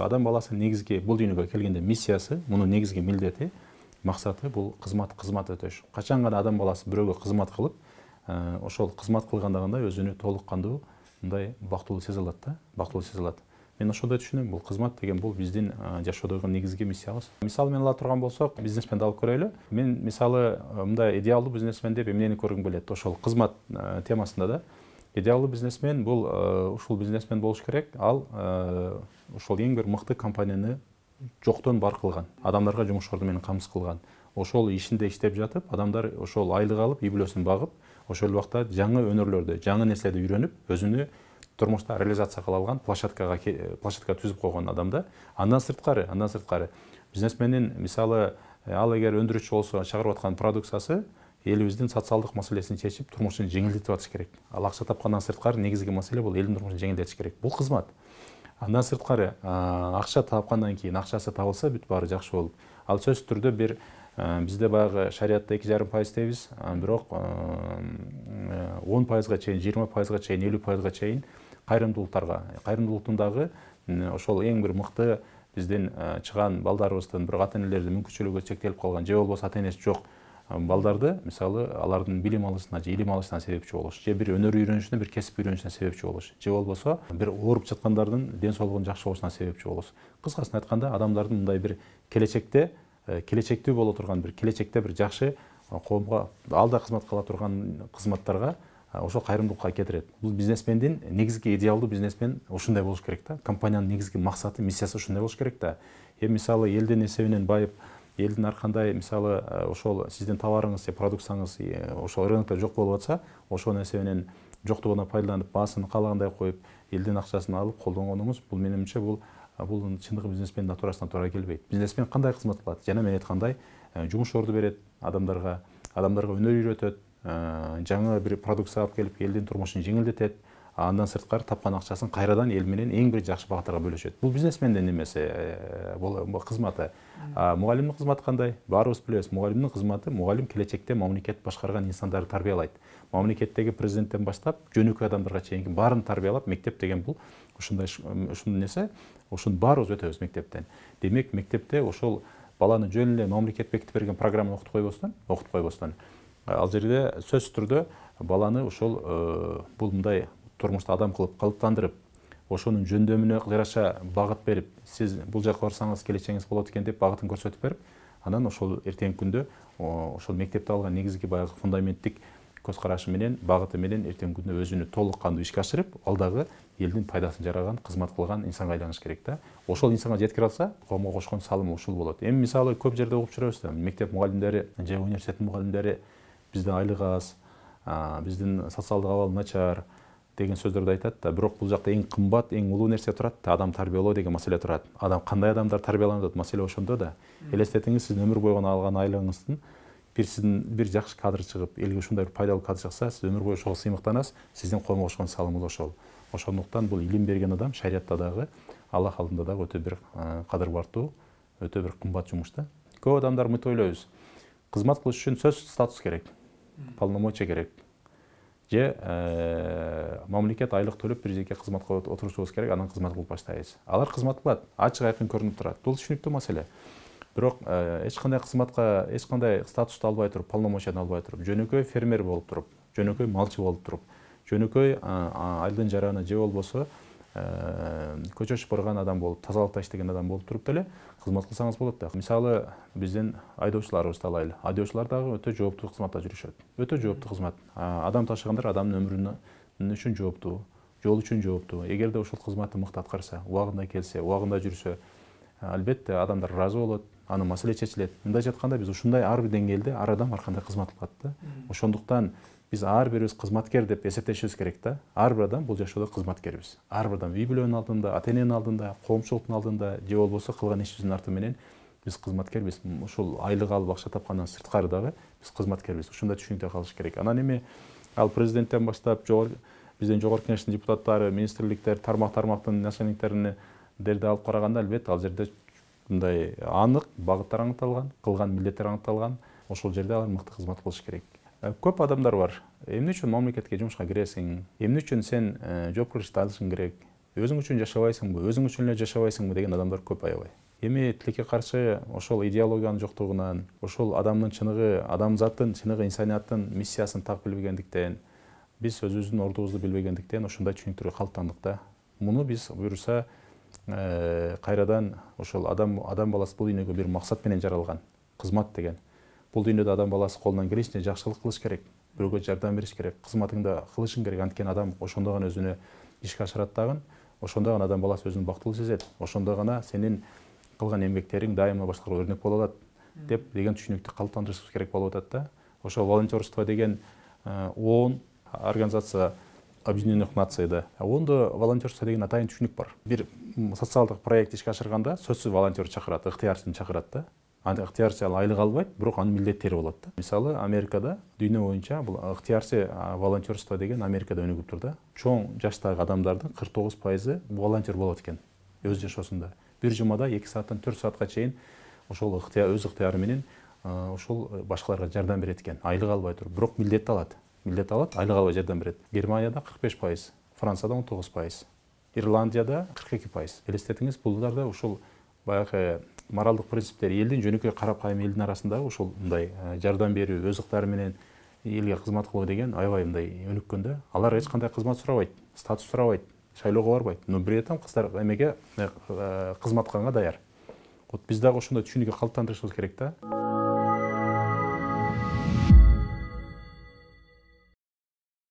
адам баласының негізгі бұл дүйнөгө келгенде миссиясы, мунун негізгі милдети, максаты бул кызмат өтөш. Качан гана адам баласы бирөөгө кызмат кылып, ошол кызмат кылгандагындай өзүнү толук кандуу мындай бактылуу сезе алат да, бактылуу сезе алат. Мен ошондой түшүнөм, бул кызмат деген бул биздин жашоодогу негизги миссиябыз. Мисалы менен ала турган болсок, бизнесменди алып көрөлү. Мен мисалы мындай идеалдуу бизнесмен деп эмнени көргүм келет? Ошол кызмат темасында да. Идеалдуу бизнесмен бул ушул бизнесмен болуш керек. Ал ошол эң бир мыкты компанияны жоктон бар кылган, адамдарга жумуш орду менен камсыз кылган. Ошол ишинде иштеп жатып, адамдар ошол айлык алып, үй бүлөсүн багып, ошол убакта жаңы өнөрлөрдү, жаңы нерселерди үйрөнүп, өзүнү турмушта реализация кыла алган площадка түзүп койгон адамда. Андан сырткары бизнесмендин мисалы ал эгер өндүрүүчү болсо чыгарып аткан продукциясы элибиздин социалдык маселесин чечип, турмушун жеңилдетип атыш керек. Ал акча тапкандан сырткары негизги маселе бул элдин турмушун жеңилдетиш керек. Бул кызмат. Андан сырткары акча тапкандан кийин акчасы табылса бүт баары жакшы болуп. Ал сөзсүз түрдө бир бизде баягы шариатта 2,5% дейбиз, бирок 10%га чейин, 20%га чейин, 50%га чейин кайрымдуулуктун дагы ошол эң бир мыкты биздин чыган балдарыбыздын бирок ата энелердин мүмкүнчүлүгү чектелип калган, же болбосо ата энеси жок балдарды, мисалы, алардын билим алышына же илим алышына себепчи болуш, же бир өнөр үйрөнүшүнө, бир кесип үйрөнүшүнө себепчи болуш, же болбосо бир ооруп жаткандардын ден соолугунун жакшы болушуна себепчи болуш. Кыскасын айтканда, адамдардын мындай бир келечектүү боло турган, келечекте бир жакшы коомго алда кызмат кыла турган кызматтарга ошол кайрымдуулукка кетирет. Бул бизнесмендин негизги идеалдуу бизнесмен ушундай болуш керек да. Компаниянын негизги максаты, миссиясы ушундай болуш керек да. Мисалы, элдин эсебинен байып, элдин аркандай, мисалы, ошол сиздин товарыңыз же продукцияңыз ошол рынокто жок болуп атса, ошонун эсебинен жоктугуна пайдаланып, баасын каалагандай коюп, элдин акчасын алып колдонгонуңуз, бул менимче бул чындыгы бизнесмендин натурасына туура келбейт. Бизнесмен кандай кызмат кылат? Жана мен айткандай, жумуш орду берет адамдарга өнөр үйрөтөт, жаңы бир продукция алып келип, элдин турмушун жеңилдетет, андан сырткары тапкан акчасын кайрадан эл менен эң бир жакшы багыттарга бөлүшөт. Бул бизнесмендин немеси, бул кызматы. Мугалимдин кызматы кандай? Баарыбыз билебиз, мугалимдин кызматы, мугалим келечекте мамлекет башкарган инсандарды тарбиялайт. Мамлекеттеги президенттен баштап, жөнөкөй адамдарга чейинки баарын тарбиялап, мектеп деген бул ушундай нерсе, ушуну баарыбыз өтөбүз мектептен. Демек, мектепте ошол баланы жөн эле мамлекет бекитип берген программаны окутуп койбостон, ал жерде сөзсүз түрдө баланы ошол бул мындай турмушта адам кылып калыптандырып, ошонун жөндөмүнө жараша багыт берип, сиз бул жака барсаңыз келечегиңиз болот экен деп багытын көрсөтүп берип, анан ошол эртеңки күндө ошол мектепте алган негизги баягы фундаменттик көз карашы менен, багыты менен эртеңки күндө өзүнү толук кандуу ишке ашырып, ал дагы элдин пайдасын жараган, кызмат кылган инсанга айланыш керек да. Ошол инсанга жеткире алса, коомго кошкон салымы ушул болот. Эми мисалы көп жерде угуп жүрөбүз да, мектеп мугалимдери же университет мугалимдери бизде айлык аз, биздин социалдык абал начар деген сөздөрдү айтат да, бирок бул жакта эң кымбат, эң улуу нерсе турат да, адам тарбиялоо деген маселе турат. Адам кандай адамдар тарбияланат, маселе ошондо да. Элестетиңиз, сиздин өмүр бою алган айлыгыңыздын бир жакшы кадр чыгып, элге ушундай бир пайдалуу кадр чыкса, сиз өмүр бою ошого сыймыктанасыз, сиздин коомго кошкон салымыңыз ошол. Ошондуктан бул илим берген адам шариатта дагы, Аллах алдында дагы өтө бир кадыр бартуу, өтө бир кымбат жумуш да. Көп адамдар мынтип ойлойбуз. Кызмат кылыш үчүн сөзсүз статус керек, полномочия керек. Же мамлекет айлык төлөп бир жерге кызмат кылып отурушубуз керек, анан кызмат кылып баштайбыз. Алар кызмат кылат, ачык айкын көрүнүп турат. Бул түшүнүктүү маселе. Бирок эч кандай кызматка, эч кандай статусту албай туруп, полномочияны албай туруп, жөнөкөй фермер болуп туруп, жөнөкөй малчы болуп туруп, жөнөкөй айылдын жараны же болбосо көчө шыпырган адам болуп, тазалыкта иштеген адам болуп туруп деле кызмат кылсаңыз болот да. Мисалы, биздин айдоочуларыбызды алайлы. Айдоочулар дагы өтө жооптуу кызматта жүрүшөт. Өтө жооптуу кызмат. Адам ташыгандар адамдын өмүрүнүн үчүн жооптуу, жол үчүн жооптуу. Эгерде ушул кызматты мыкты аткарса, убагында келсе, убагында жүрсө, албетте адамдар ыраазы болот, анын маселе чечилет. Мындай жатканда биз ушундай ар бир деңгээлде ар адам ар кандай кызмат кылат да. Ошондуктан биз ар бирибиз кызматкер деп эсептешибиз керек да. Ар бир адам бул жашоодо кызматкербиз. Ар бир адам үй бүлөнүн алдында, ата эненин алдында, коомчулуктун алдында, же болбосо кылган ишибиздин арты менен биз кызматкербиз. Ушул айлык алып акча тапкандан сырткары дагы биз кызматкербиз. Ушундай түшүнүктө калыш керек. Анан эми ал президенттен баштап биздин жогорку кеңештин депутаттары, министрликтер, тармактын начальниктерди алып караганда, албетте ал жерде мындай анык багыттар аңытылган, кылган милдеттер аңытылган. Ошол жерде алар мыкты кызмат кылыш керек. Көп адамдар бар. Эмне үчүн мамлекетке жумушка киресиң? Эмне үчүн сен жоопкерчиликти алышың керек? өзүң үчүн жашабайсыңбы, өзүң үчүн эле жашабайсыңбы деген адамдар көп аябай. Эми тилекке каршы ошол идеологиянын жоктугунан, ошол адамдын чыныгы, адамзаттын чыныгы, инсанияттын миссиясын так билбегендиктен, биз өзүбүздүн ордубузду билбегендиктен ошондой түшүнүктөргө калыптандык да. Муну биз буюрса кайрадан ошол адам баласы бул дүйнөгө бир максат менен жаралган, кызмат деген. Бул дүйнөдө адам баласы колунан келишинче жакшылык кылыш керек, бирөөгө жардам бериш керек, кызматыңды кылышың керек. Анткени адам ошондо гана өзүнө ишке ашырат дагы, ошондо гана адам баласы өзүн бактылуу сезет, ошондо гана сенин кылган эмгектериң дайыма башкаларга өрнөк боло алат деген түшүнүктү калыптандырышыбыз керек болуп атат да. Ошол волонтерство деген ООН, Организация Объединенных Наций да. ООНдо волонтерство деген атайын түшүнүк бар. Бир социалдык проект ишке ашырганда сөзсүз волонтер чакырат, ыктыярчыны чакырат да. Ыктыярчы айлык албайт, бирок анын милдеттери болот да. Мисалы, Америкада дүйнө боюнча бул ыктыярчы волонтерство деген Америкада өнүгүп тур да. Чоң жаштагы адамдардын 49% волонтер болот экен өз жашоосунда. Бир жумада 2 сааттан 4 саатка чейин ошол өз ыктыяры менен ошол башкаларга жардам берет экен. Айлык албай туруп, бирок милдет алат, айлык албай жардам берет. Германияда 45%, Францияда 19%, Ирландияда 42%. Элестетиңиз, буларда ошол баягы моралдык принциптер, элдин жөнөкөй карапайым элдин арасында ошол мындай жардам берүү, өз ыктыяры менен элге кызмат кылуу деген аябай мындай өнүккөн да. Алар эч кандай кызмат сурабайт, статус сурабайт, шайлоого барбайт, но при этом кыздар эмеге кызмат кылганга даяр. Вот биз дагы ошондой түшүнүккө калыптандырышыбыз керек да.